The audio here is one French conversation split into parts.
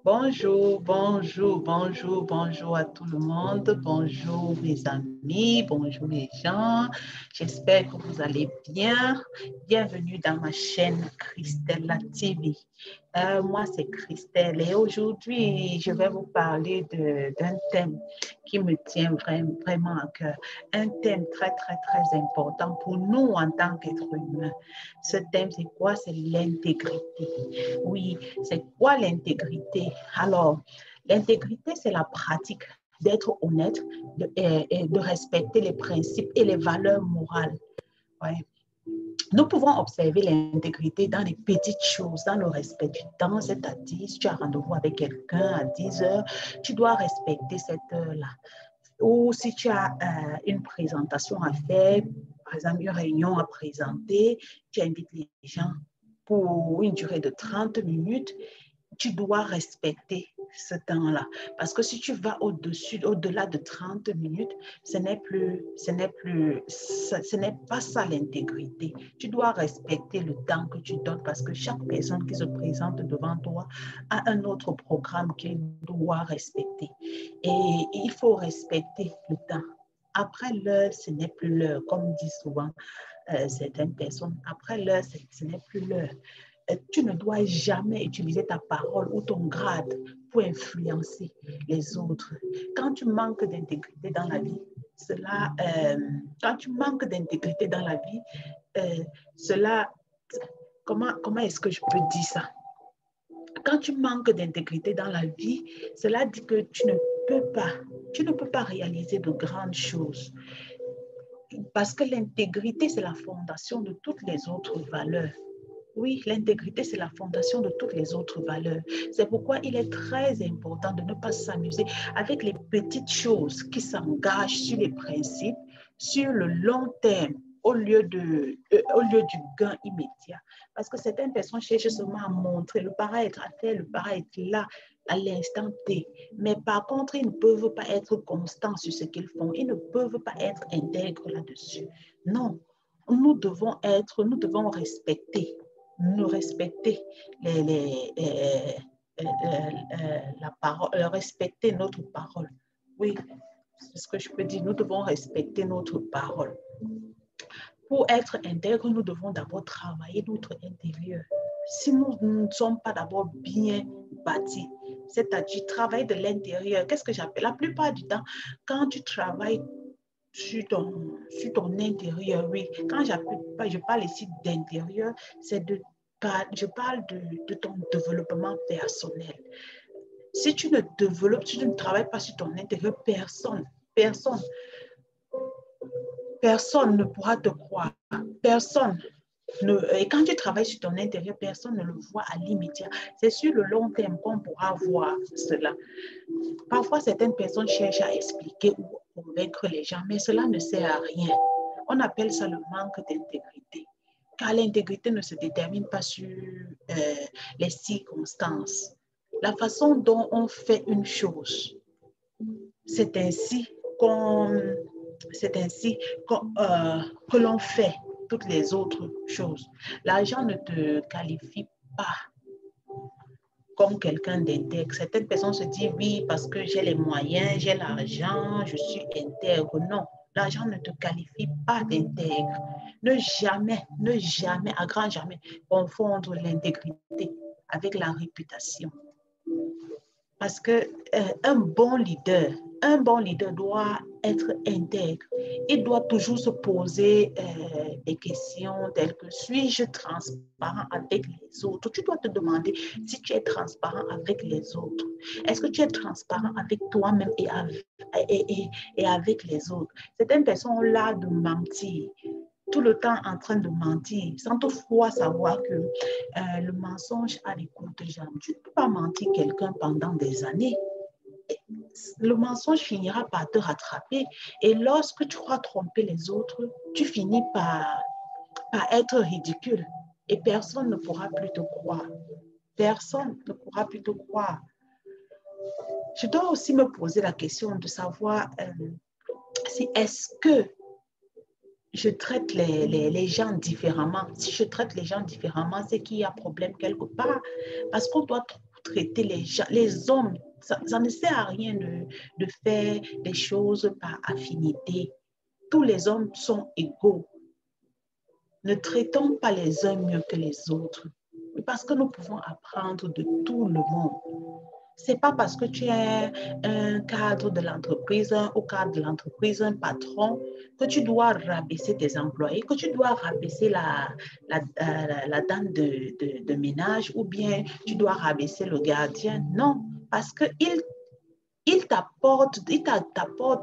Bonjour, bonjour, bonjour, bonjour à tout le monde. Bonjour mes amis, bonjour les gens. J'espère que vous allez bien. Bienvenue dans ma chaîne Christella TV. Moi, c'est Christelle et aujourd'hui, je vais vous parler d'un thème qui me tient vraiment à cœur. Un thème très, très, très important pour nous en tant qu'êtres humains. Ce thème, c'est quoi? C'est l'intégrité. Oui, c'est quoi l'intégrité? Alors, l'intégrité, c'est la pratique d'être honnête, de respecter les principes et les valeurs morales. Ouais. Nous pouvons observer l'intégrité dans les petites choses, dans le respect du temps, c'est-à-dire si tu as rendez-vous avec quelqu'un à 10 heures, tu dois respecter cette heure-là. Ou si tu as une présentation à faire, par exemple une réunion à présenter, tu invites les gens pour une durée de 30 minutes, tu dois respecter ce temps-là. Parce que si tu vas au-delà de 30 minutes, ce n'est pas ça l'intégrité. Tu dois respecter le temps que tu donnes parce que chaque personne qui se présente devant toi a un autre programme qu'il doit respecter. Et il faut respecter le temps. Après l'heure, ce n'est plus l'heure, comme dit souvent certaines personnes. Après l'heure, ce n'est plus l'heure. Tu ne dois jamais utiliser ta parole ou ton grade pour influencer les autres. Quand tu manques d'intégrité dans la vie, quand tu manques d'intégrité dans la vie, comment est-ce que je peux dire ça? Quand tu manques d'intégrité dans la vie, cela dit que tu ne peux pas réaliser de grandes choses. Parce que l'intégrité, c'est la fondation de toutes les autres valeurs. Oui, l'intégrité, c'est la fondation de toutes les autres valeurs. C'est pourquoi il est très important de ne pas s'amuser avec les petites choses qui s'engagent sur les principes, sur le long terme, au lieu du gain immédiat. Parce que certaines personnes cherchent seulement à montrer le paraître, à faire le paraître là, à l'instant T. Mais par contre, ils ne peuvent pas être constants sur ce qu'ils font. Ils ne peuvent pas être intègres là-dessus. Non, nous devons respecter nous respecter la parole, respecter notre parole. Oui, c'est ce que je peux dire. Nous devons respecter notre parole. Pour être intègre, nous devons d'abord travailler notre intérieur. Si nous ne sommes pas d'abord bien bâtis, c'est-à-dire travailler de l'intérieur, qu'est-ce que j'appelle? La plupart du temps, quand tu travailles sur ton intérieur, oui. Quand je parle ici d'intérieur, je parle de ton développement personnel. Si tu ne travailles pas sur ton intérieur, personne ne pourra te croire. Et quand tu travailles sur ton intérieur, personne ne le voit à l'immédiat. C'est sur le long terme qu'on pourra voir cela. Parfois, certaines personnes cherchent à expliquer ou convaincre les gens, mais cela ne sert à rien. On appelle ça le manque d'intégrité. Car l'intégrité ne se détermine pas sur les circonstances. La façon dont on fait une chose, c'est ainsi que l'on fait toutes les autres choses. L'argent ne te qualifie pas comme quelqu'un d'intègre. Certaines personnes se disent oui, parce que j'ai les moyens, j'ai l'argent, je suis intègre. Non, l'argent ne te qualifie pas d'intègre. Ne jamais, à grand jamais, confondre l'intégrité avec la réputation. Parce que un bon leader doit être intègre. Il doit toujours se poser des questions telles que suis-je transparent avec les autres? Tu dois te demander si tu es transparent avec les autres. Est-ce que tu es transparent avec toi-même et avec les autres? Certaines personnes ont l'art de mentir, tout le temps en train de mentir, sans toutefois savoir que le mensonge a des courtes jambes. Tu ne peux pas mentir quelqu'un pendant des années. Le mensonge finira par te rattraper. Et lorsque tu crois tromper les autres, tu finis par être ridicule. Et personne ne pourra plus te croire. Personne ne pourra plus te croire. Je dois aussi me poser la question de savoir si est-ce que je traite les gens différemment. Si je traite les gens différemment, c'est qu'il y a problème quelque part. Parce qu'on doit traiter les gens, les hommes. Ça ne sert à rien de faire des choses par affinité. Tous les hommes sont égaux. Ne traitons pas les uns mieux que les autres. Parce que nous pouvons apprendre de tout le monde. Ce n'est pas parce que tu es un cadre de l'entreprise, au cadre de l'entreprise, un patron, que tu dois rabaisser tes employés, que tu dois rabaisser la dame de ménage ou bien tu dois rabaisser le gardien. Non, parce qu'il t'apporte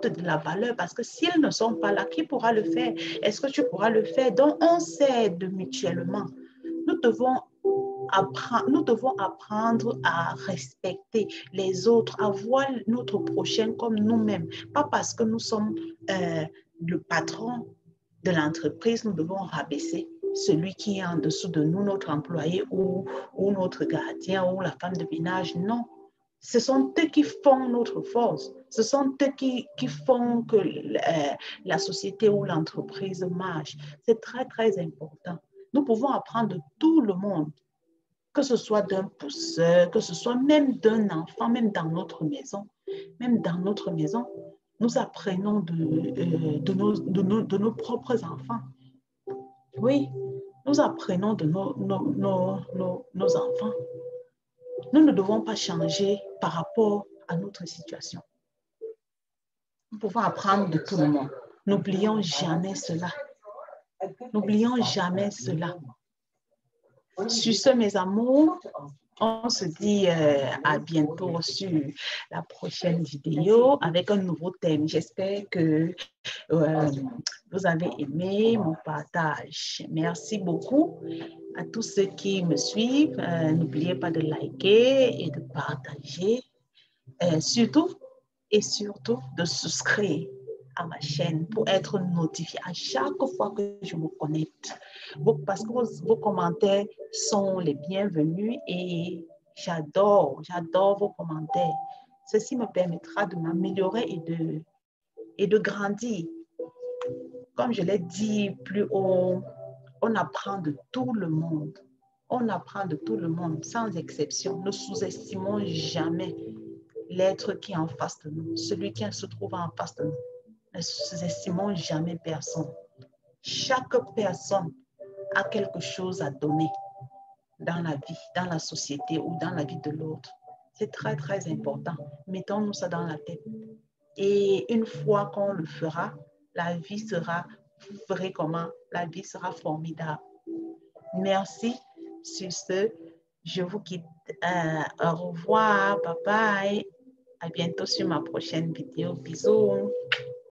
de la valeur parce que s'ils ne sont pas là, qui pourra le faire? Est-ce que tu pourras le faire? Donc, on s'aide mutuellement. Nous devons apprendre à respecter les autres, à voir notre prochain comme nous-mêmes. Pas parce que nous sommes le patron de l'entreprise, nous devons rabaisser celui qui est en dessous de nous, notre employé ou notre gardien ou la femme de ménage. Non. Ce sont eux qui font notre force. Ce sont eux qui font que la société ou l'entreprise marche. C'est très, très important. Nous pouvons apprendre de tout le monde, que ce soit d'un pousseur, que ce soit même d'un enfant, même dans notre maison. Même dans notre maison, nous apprenons de nos propres enfants. Oui, nous apprenons de nos enfants. Nous ne devons pas changer par rapport à notre situation. Nous pouvons apprendre de tout le monde. N'oublions jamais cela. N'oublions jamais cela. Sur ce, mes amours, on se dit à bientôt sur la prochaine vidéo avec un nouveau thème. J'espère que vous avez aimé mon partage. Merci beaucoup à tous ceux qui me suivent. N'oubliez pas de liker et de partager. Surtout de souscrire à ma chaîne pour être notifié à chaque fois que je me connecte. Parce que vos commentaires sont les bienvenus et j'adore vos commentaires. Ceci me permettra de m'améliorer et de grandir. Comme je l'ai dit plus haut, on apprend de tout le monde. On apprend de tout le monde, sans exception. Ne sous-estimons jamais l'être qui est en face de nous, celui qui se trouve en face de nous. Ne sous-estimons jamais personne. Chaque personne a quelque chose à donner dans la vie, dans la société ou dans la vie de l'autre. C'est très, très important. Mettons-nous ça dans la tête. Et une fois qu'on le fera, la vie sera, vous verrez comment, la vie sera formidable. Merci. Sur ce, je vous quitte. Au revoir. Bye bye. À bientôt sur ma prochaine vidéo. Bisous.